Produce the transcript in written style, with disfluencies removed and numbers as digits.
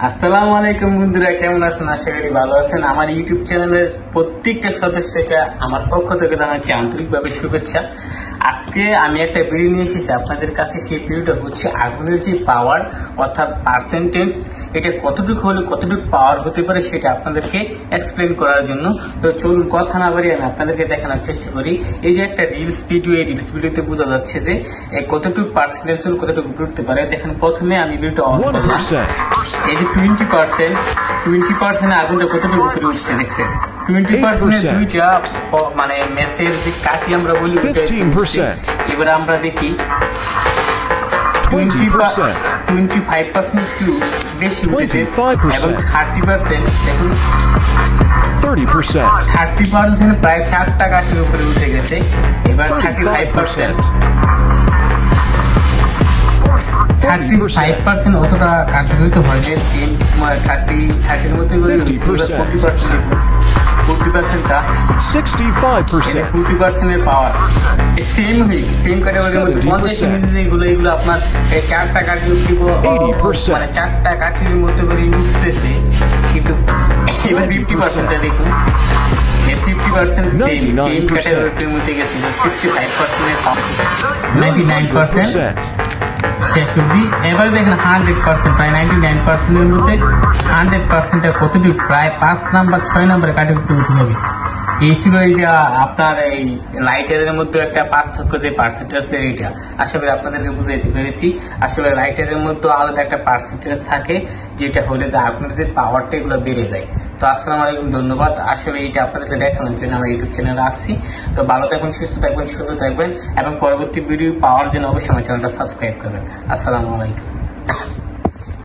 আসসালামু আলাইকুম বন্ধুরা, কেমন আছেন? আশা করি ভালো আছেন। আমার ইউটিউব চ্যানেলের প্রত্যেকটা সদস্যকে আমার পক্ষ থেকে জানাচ্ছি আন্তরিকভাবে শুভেচ্ছা। আজকে আমি একটা ভিডিও নিয়ে এসেছি আপনাদের কাছে। সেই ভিডিওটা হচ্ছে আগুনের যে পাওয়ার অর্থাৎ পার্সেন্টেজ, এটা কতটুকু হলে কতটুকু পাওয়ার হতে পারে সেটা আপনাদেরকে এক্সপ্লেন করার জন্য। তো চলুন কথা না বাড়িয়ে আমি আপনাদেরকে দেখানোর চেষ্টা করি। এই যে একটা রিলস ভিডিও, এই রিলস ভিডিওতে বোঝা যাচ্ছে যে কতটুকু পার্সেন্টেজ হলে কতটুকু উঠতে পারে। দেখেন, প্রথমে আমি ভিডিওটা অন করলাম। এই যে 20% আগুনটা কতটুকু উপরে উঠছে দেখছেন। 20% দুইটা মানে মেসের যে কাঠি আমরা বলি, এবার আমরা দেখি 25% একটু বেশি উঠেছে এবং 30% দেখুন 30% প্রায় 4টা কাঠির উপরে উঠে গেছে। এবার 35% অতটা কার্যকরিত হয় না, 30-30 মধ্যে 40% পাওয়ার সেম ক্যাটাগরির মধ্যে 50 যেগুলো এগুলো আপনার 4টা কাঠি উঠব, মানে 4টা কাঠির মধ্যে করে উঠতেছে। কিন্তু এবার 50% দেখুন, 50% সেম ক্যাটাগরির মধ্যে গেছে। 65% পাওয়ার, 99% শেষ অব্দি। এবার দেখেন 100%, প্রায় 99%-এর মধ্যে 100% কতটুকু, প্রায় 5 নাম্বার 6 নাম্বারে কাঠি উঠতে হবে। এই ছিল এইটা আপনার এই লাইটারের মধ্যে একটা পার্থক্য, যে পার্সেন্টেজের। এইটা আশা করি আপনাদেরকে বুঝাইতে পেরেছি। আসলে লাইটারের মধ্যে আলাদা একটা পার্সেন্টেজ থাকে, যেটা হলে যে আপনার যে পাওয়ারটা এগুলো বেড়ে যায়। তো আসসালামু আলাইকুম, ধন্যবাদ। আসলে এইটা আপনাদেরকে দেখানোর জন্য আমার ইউটিউব চ্যানেলে আসছি। তো ভালো থাকবেন, সুস্থ থাকবেন, সুন্দর থাকবেন এবং পরবর্তী ভিডিও পাওয়ার জন্য অবশ্যই আমার চ্যানেলটা সাবস্ক্রাইব করবেন। আসসালামু আলাইকুম।